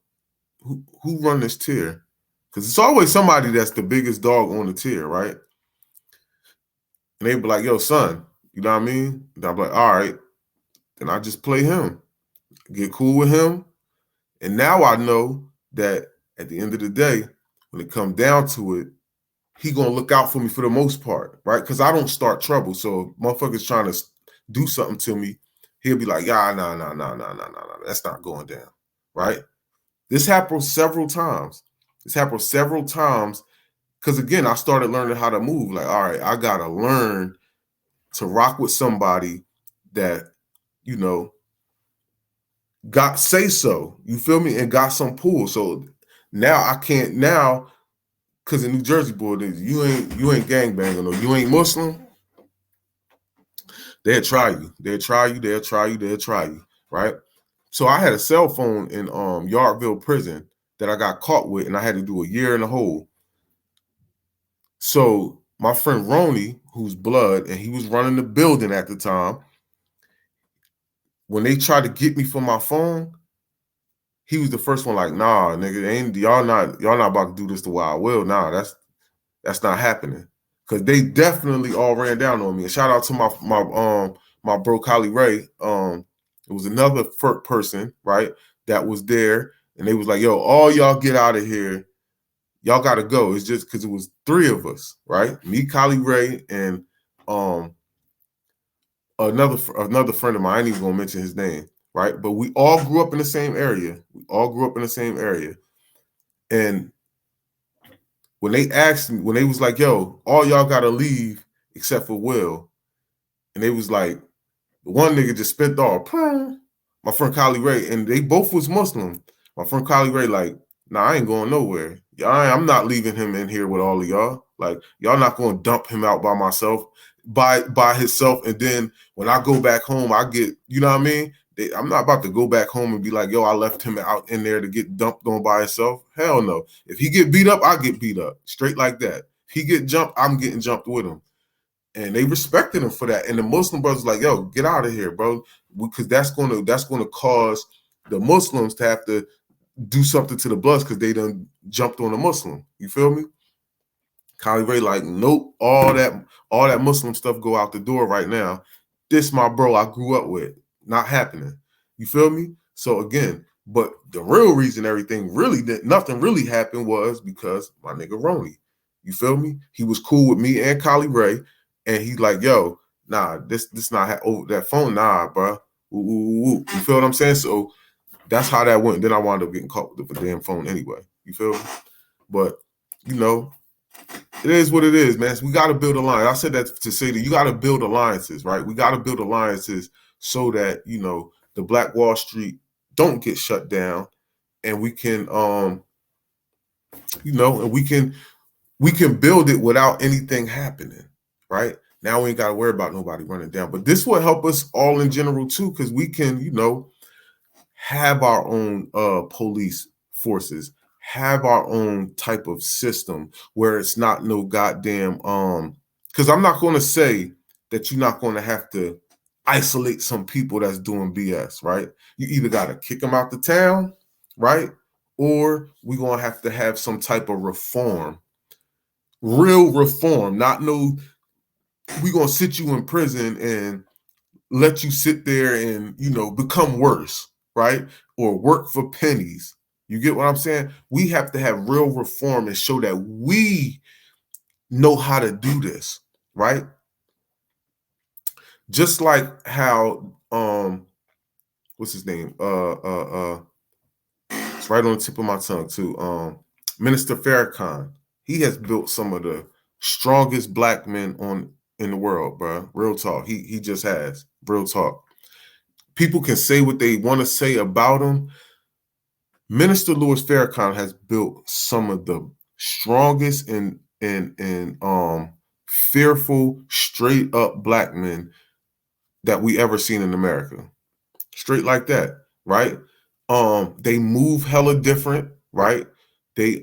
who run this tier? Because it's always somebody that's the biggest dog on the tier, right? And they be like, yo, son, you know what I mean? And I'm like, all right. Then I just play him, get cool with him. And now I know that at the end of the day, when it comes down to it, he gonna look out for me for the most part, right? Because I don't start trouble. So if motherfuckers trying to do something to me, he'll be like, yeah, no, that's not going down, right? This happened several times. Because again, I started learning how to move. Like, all right, I gotta learn to rock with somebody that, you know, got say so. You feel me? And got some pull. So now I can't now, because in New Jersey, boy, you ain't gangbanging or you ain't Muslim. They'll try you. They'll try you, right? So I had a cell phone in Yardville prison that I got caught with, and I had to do a year in the hole. So my friend Ronnie, who's blood, and he was running the building at the time, when they tried to get me for my phone, he was the first one like, nah, nigga, y'all not about to do this the way I will. Nah, that's not happening. Cause they definitely all ran down on me. And shout out to my bro Collie Ray. It was another person, right, that was there, and they was like, yo, all y'all get out of here. Y'all gotta go. It's just because it was three of us, right? Me, Collie Ray, and another friend of mine. I ain't even gonna mention his name, right? But we all grew up in the same area. And when they asked me, when they was like, yo, all y'all gotta leave except for Will, and they was like, one nigga just spent off. My friend Collie Ray, and they both was Muslim. My friend Collie Ray, like, nah, I ain't going nowhere. I'm not leaving him in here with all of y'all. Like, y'all not going to dump him out by myself, by himself. And then when I go back home, I get, you know what I mean? I'm not about to go back home and be like, yo, I left him out in there to get dumped on by himself. Hell no. If he get beat up, I get beat up. Straight like that. If he get jumped, I'm getting jumped with him. And they respected him for that. And the Muslim brothers like, yo, get out of here, bro. Because that's gonna cause the Muslims to have to do something to the Bloods because they done jumped on a Muslim. You feel me? Collie Ray like, nope, all that Muslim stuff go out the door right now. This my bro I grew up with. Not happening. You feel me? So again, but the real reason nothing really happened was because my nigga Ronnie. You feel me? He was cool with me and Collie Ray, and he's like, yo, nah, this not over that phone, nah, bro. You feel what I'm saying? So that's how that went. Then I wound up getting caught with the damn phone anyway. You feel me? But you know, it is what it is, man. So we got to build alliances. I said that to say that you got to build alliances, right? We got to build alliances so that, you know, the Black Wall Street don't get shut down, and we can, you know, and we can build it without anything happening, right? Now we ain't got to worry about nobody running down. But this will help us all in general too, because we can, you know, have our own police forces, have our own type of system where it's not no goddamn because I'm not going to say that you're not going to have to isolate some people that's doing BS, right? You either got to kick them out the town, right? Or we're going to have some type of reform, real reform, not no, we're going to sit you in prison and let you sit there and, you know, become worse, right? Or work for pennies. You get what I'm saying? We have to have real reform and show that we know how to do this, right? Just like how what's his name? It's right on the tip of my tongue too. Minister Farrakhan. He has built some of the strongest black men in the world, bro. Real talk. He just has. Real talk. People can say what they want to say about him. Minister Louis Farrakhan has built some of the strongest and fearful, straight up black men that we ever seen in America. Straight like that, right? They move hella different, right? They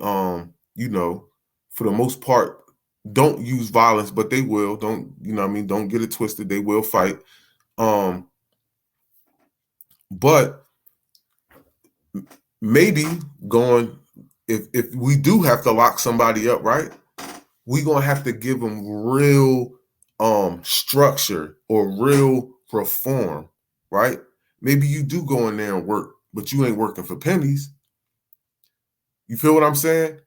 you know, for the most part, don't use violence, but they will. Don't, you know what I mean? Don't get it twisted. They will fight. But maybe going, if we do have to lock somebody up, right? We're gonna have to give them real structure or real reform, right? Maybe you do go in there and work, but you ain't working for pennies. You feel what I'm saying?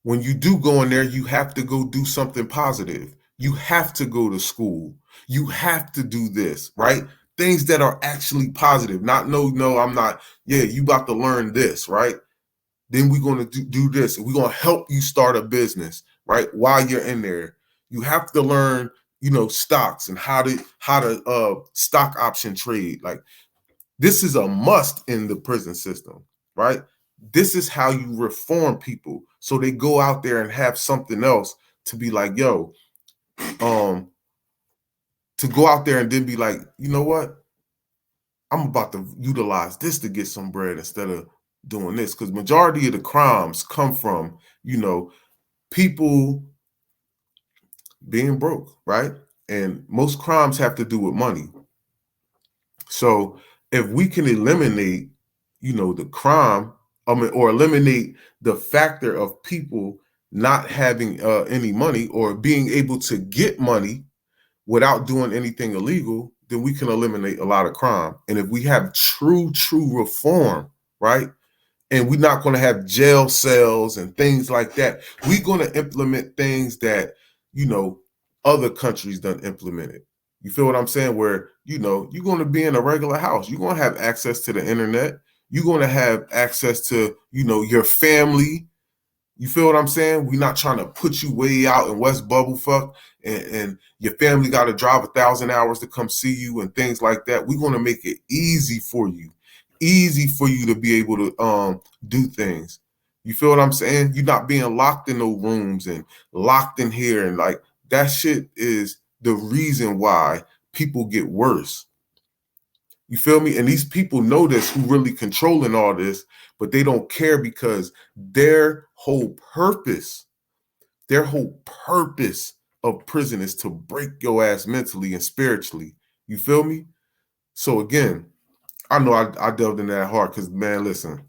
when you do go in there, you have to go do something positive. You have to go to school. You have to do this, right? Things that are actually positive. Not no, I'm not. Yeah, you about to learn this, right? Then we're going to do this. We're going to help you start a business, right? While you're in there, you have to learn, stocks and how to stock option trade. Like, this is a must in the prison system, right? This is how you reform people so they go out there and have something else to be like, yo, to go out there and then be like, you know what? I'm about to utilize this to get some bread instead of doing this. Because majority of the crimes come from, people being broke, right? And most crimes have to do with money. So if we can eliminate, the crime, or eliminate the factor of people not having any money or being able to get money without doing anything illegal, then we can eliminate a lot of crime. And if we have true reform, right? And we're not going to have jail cells and things like that. We're going to implement things that, other countries done implemented. You feel what I'm saying? Where, you're going to be in a regular house. You're going to have access to the internet. You're going to have access to, your family. You feel what I'm saying? We're not trying to put you way out in West Bubblefuck and your family got to drive 1,000 hours to come see you and things like that. We're going to make it easy for you to be able to do things. You feel what I'm saying? You're not being locked in those rooms and locked in here. And like, that shit is the reason why people get worse. You feel me? And these people know this, who really controlling all this, but they don't care because their whole purpose of prison is to break your ass mentally and spiritually. You feel me? So again, I know I delved into that hard because, man, listen,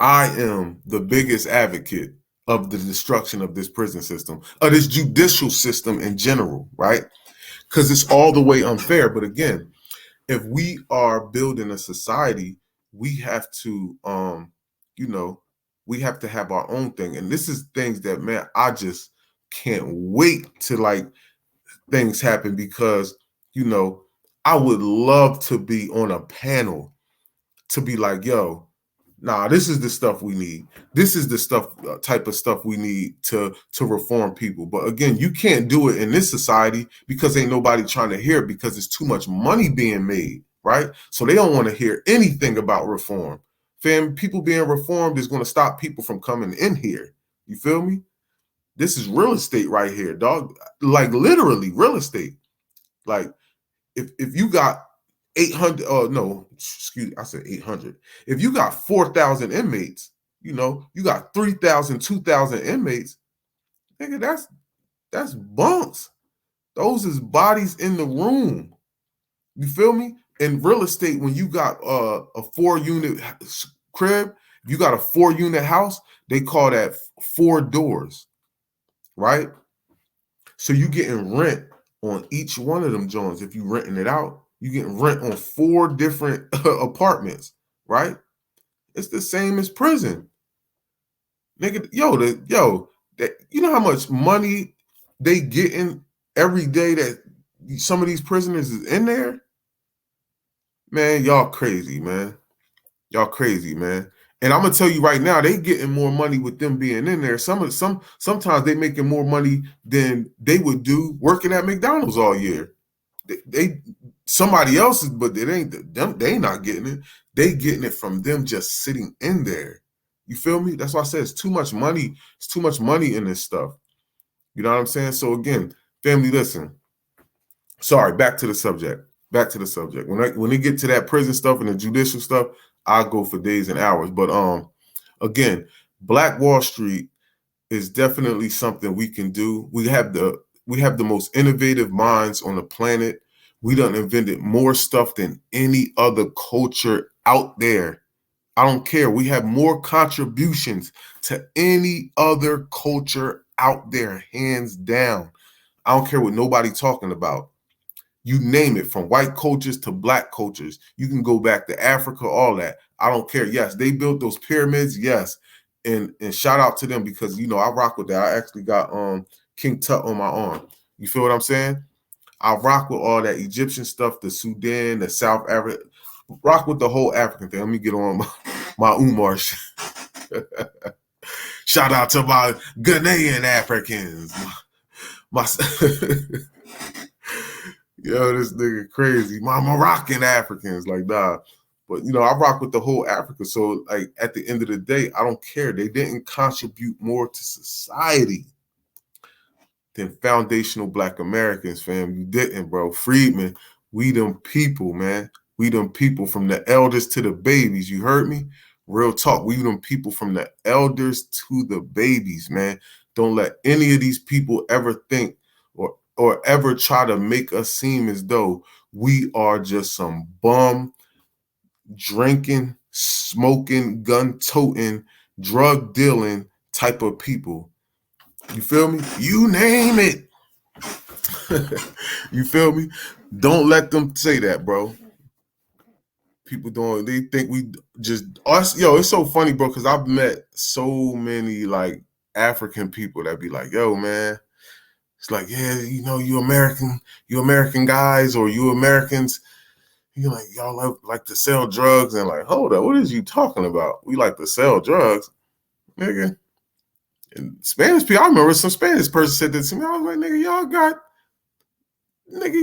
I am the biggest advocate of the destruction of this prison system, of this judicial system in general, right? Because it's all the way unfair. But again, if we are building a society, we have to, we have to have our own thing. And this is things that, man, I just can't wait to like things happen because, I would love to be on a panel to be like, yo, nah, this is the stuff we need. This is the type of stuff we need to reform people. But again, you can't do it in this society because ain't nobody trying to hear it because it's too much money being made, right? So they don't want to hear anything about reform. Fam, people being reformed is going to stop people from coming in here. You feel me? This is real estate right here, dog. Like literally real estate. Like if you got 800, I said 800. If you got 4,000 inmates, you got 3,000, 2,000 inmates, nigga, that's bunks. Those is bodies in the room. You feel me? In real estate, when you got a 4-unit crib, if you got a 4-unit house, they call that 4 doors, right? So you getting rent on each one of them joints. If you renting it out, you getting rent on 4 different apartments, right? It's the same as prison. Nigga, you know how much money they getting every day that some of these prisoners is in there? Man, y'all crazy, man. Y'all crazy, man. And I'm gonna tell you right now, they getting more money with them being in there. Sometimes they making more money than they would do working at McDonald's all year. They somebody else's, but it ain't them. They not getting it. They getting it from them just sitting in there. You feel me? That's why I said it's too much money. It's too much money in this stuff. You know what I'm saying? So again, family, listen. Sorry, back to the subject. When they get to that prison stuff and the judicial stuff, I'll go for days and hours. But again, Black Wall Street is definitely something we can do. We have the most innovative minds on the planet. We done invented more stuff than any other culture out there. I don't care. We have more contributions to any other culture out there, hands down. I don't care what nobody talking about. You name it, from white cultures to black cultures. You can go back to Africa, all that. I don't care. Yes, they built those pyramids. Yes. And shout out to them because I rock with that. I actually got King Tut on my arm. You feel what I'm saying? I rock with all that Egyptian stuff, the Sudan, the South Africa, rock with the whole African thing. Let me get on my Umar shit. Shout out to my Ghanaian Africans. My Yo, this nigga crazy. My Moroccan Africans, like, nah. But I rock with the whole Africa. So, like, at the end of the day, I don't care. They didn't contribute more to society than foundational Black Americans, fam. You didn't, bro. Freedmen, we them people, man. We them people from the elders to the babies. You heard me? Real talk. We them people from the elders to the babies, man. Don't let any of these people ever think or ever try to make us seem as though we are just some bum, drinking, smoking, gun-toting, drug-dealing type of people. You feel me? You name it. You feel me? Don't let them say that, bro. People they think we just us. Yo, it's so funny, bro, because I've met so many like African people that be like, yo, man, it's like, yeah, you American guys or you Americans, like, y'all like to sell drugs. And like, hold up, what is you talking about? We like to sell drugs, nigga. And Spanish people, I remember some Spanish person said that to me. I was like, nigga,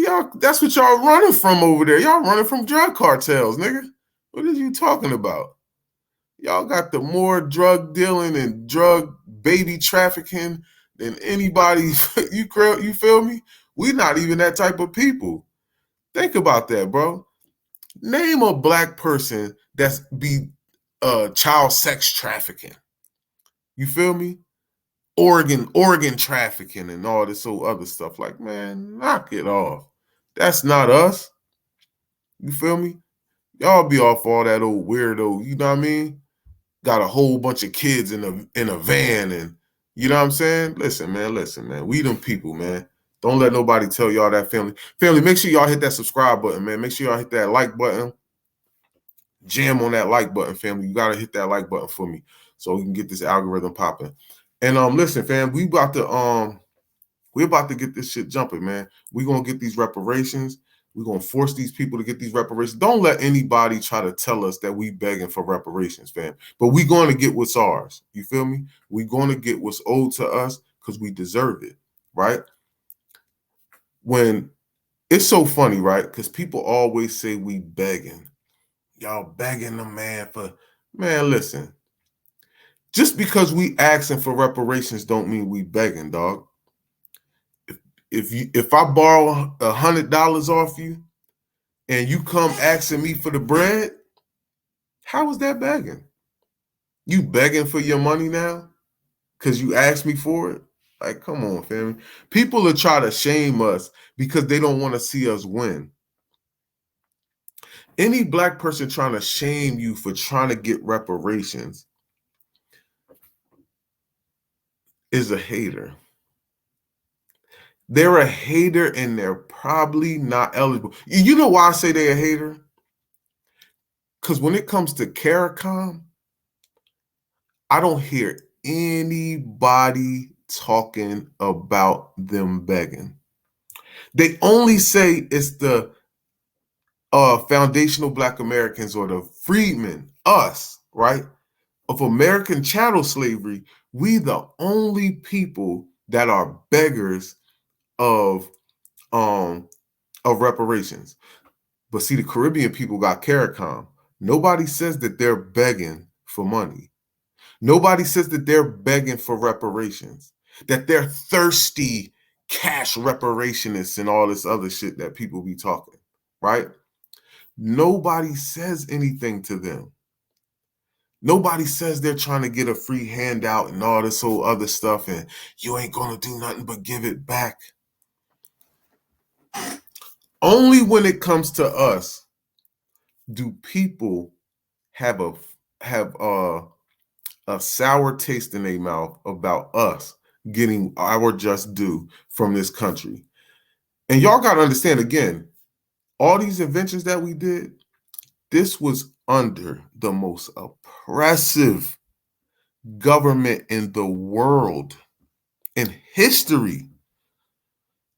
y'all, that's what y'all running from over there. Y'all running from drug cartels, nigga. What are you talking about? Y'all got the more drug dealing and drug baby trafficking than anybody. You feel me? We not even that type of people. Think about that, bro. Name a Black person that's be child sex trafficking. You feel me? Organ trafficking and all this other stuff. Like, man, knock it off. That's not us. You feel me? Y'all be off all that old weirdo, you know what I mean? Got a whole bunch of kids in a van, and you know what I'm saying? Listen, man. We them people, man. Don't let nobody tell y'all that, family. Family, make sure y'all hit that subscribe button, man. Make sure y'all hit that like button. Jam on that like button, family. You gotta hit that like button for me so we can get this algorithm popping. And listen, fam, we're about to get this shit jumping, man. We're gonna get these reparations. We're gonna force these people to get these reparations. Don't let anybody try to tell us that we begging for reparations, fam. But we're going to get what's ours. You feel me? We're going to get what's owed to us because we deserve it, right? When it's so funny, right? Because people always say we begging. Y'all begging the man for, man, listen. Just because we asking for reparations don't mean we begging, dog. If I borrow $100 off you and you come asking me for the bread, how is that begging? You begging for your money now because you asked me for it? Like, come on, family. People will try to shame us because they don't want to see us win. Any Black person trying to shame you for trying to get reparations is a hater. They're a hater and they're probably not eligible. You know why I say they're a hater? Because when it comes to CARICOM, I don't hear anybody talking about them begging. They only say it's the foundational Black Americans or the freedmen, us, right? Of American chattel slavery, we the only people that are beggars of reparations. But see, the Caribbean people got CARICOM. Nobody says that they're begging for money. Nobody says that they're begging for reparations, that they're thirsty cash reparationists and all this other shit that people be talking, right? Nobody says anything to them. Nobody says they're trying to get a free handout and all this whole other stuff, and you ain't gonna do nothing but give it back. Only when it comes to us do people have a sour taste in their mouth about us getting our just due from this country. And y'all got to understand, again, all these inventions that we did, this was under the most oppressive government in the world, in history.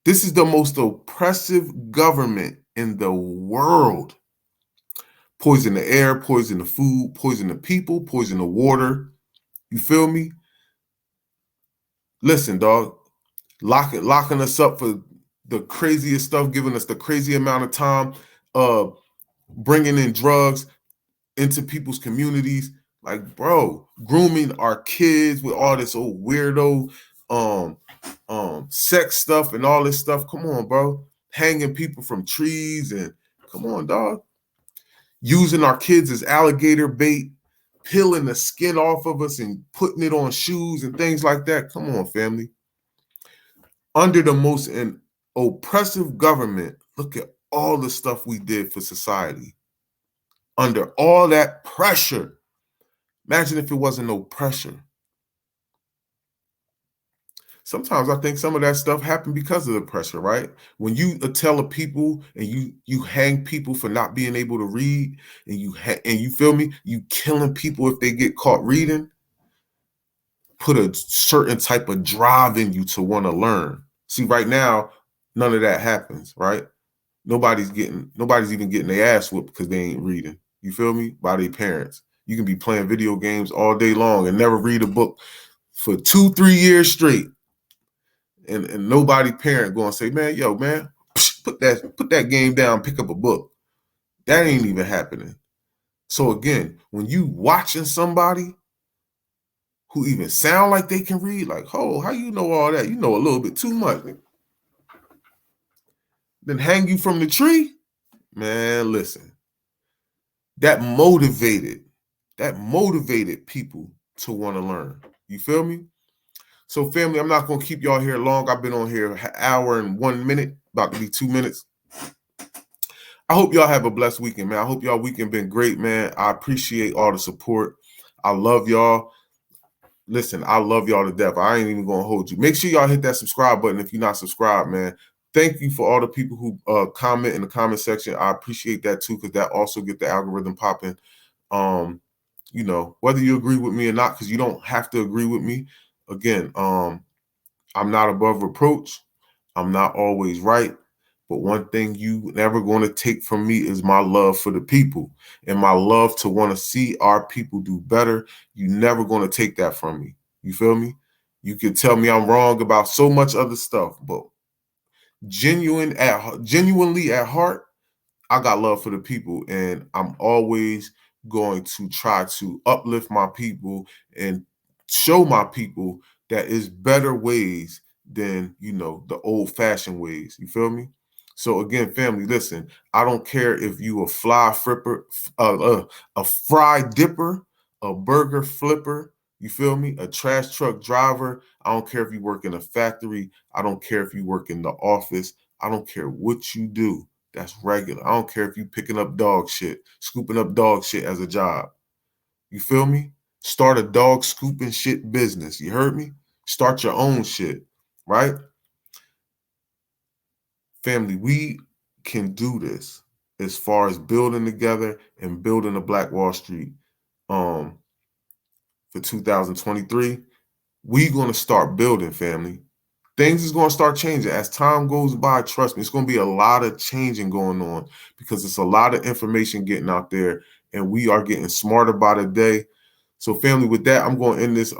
This is the most oppressive government in the world. Poison the air, poison the food, poison the people, poison the water. You feel me? Listen, dog, locking us up for the craziest stuff, giving us the crazy amount of time, bringing in drugs into people's communities. Like, bro, grooming our kids with all this old weirdo sex stuff and all this stuff. Come on, bro. Hanging people from trees and come on, dog. Using our kids as alligator bait, peeling the skin off of us and putting it on shoes and things like that. Come on, family. Under the most oppressive government, look at all the stuff we did for society. Under all that pressure. Imagine if it wasn't no pressure. Sometimes I think some of that stuff happened because of the pressure, right? When you tell a people and you hang people for not being able to read, and you feel me, you killing people if they get caught reading, put a certain type of drive in you to want to learn. See, right now, none of that happens, right? Nobody's even getting their ass whooped because they ain't reading. You feel me? By their parents. You can be playing video games all day long and never read a book for 2-3 years straight. And nobody parent going to say, man, yo, man, put that game down, pick up a book. That ain't even happening. So again, when you watching somebody who even sound like they can read, like, oh, how you know all that? You know a little bit too much. Then hang you from the tree? Man, listen. That motivated people to want to learn. You feel me? So, family, I'm not going to keep y'all here long. I've been on here an hour and 1 minute, about to be 2 minutes. I hope y'all have a blessed weekend, man. I hope y'all weekend been great, man. I appreciate all the support. I love y'all. Listen, I love y'all to death. I ain't even going to hold you. Make sure y'all hit that subscribe button if you're not subscribed, man. Thank you for all the people who comment in the comment section. I appreciate that too, because that also get the algorithm popping. You know, whether you agree with me or not, because you don't have to agree with me. Again, I'm not above reproach. I'm not always right. But one thing you never going to take from me is my love for the people and my love to want to see our people do better. You never going to take that from me. You feel me? You can tell me I'm wrong about so much other stuff, but genuinely at heart, I got love for the people, and I'm always going to try to uplift my people and show my people that is better ways than, you know, the old-fashioned ways. You feel me? So again, family, listen, I don't care if you a fly flipper, a fry dipper, a burger flipper, you feel me? A trash truck driver. I don't care if you work in a factory. I don't care if you work in the office. I don't care what you do. That's regular. I don't care if you picking up dog shit, scooping up dog shit as a job. You feel me? Start a dog scooping shit business. You heard me? Start your own shit, right? Family, we can do this as far as building together and building a Black Wall Street for 2023. We going to start building, family. Things is going to start changing as time goes by. Trust me, it's going to be a lot of changing going on because it's a lot of information getting out there, and we are getting smarter by the day. So, family, with that, I'm going to end this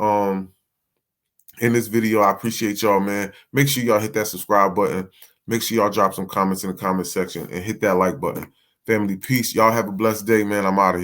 video. I appreciate y'all, man. Make sure y'all hit that subscribe button. Make sure y'all drop some comments in the comment section and hit that like button. Family, peace. Y'all have a blessed day, man. I'm out of here.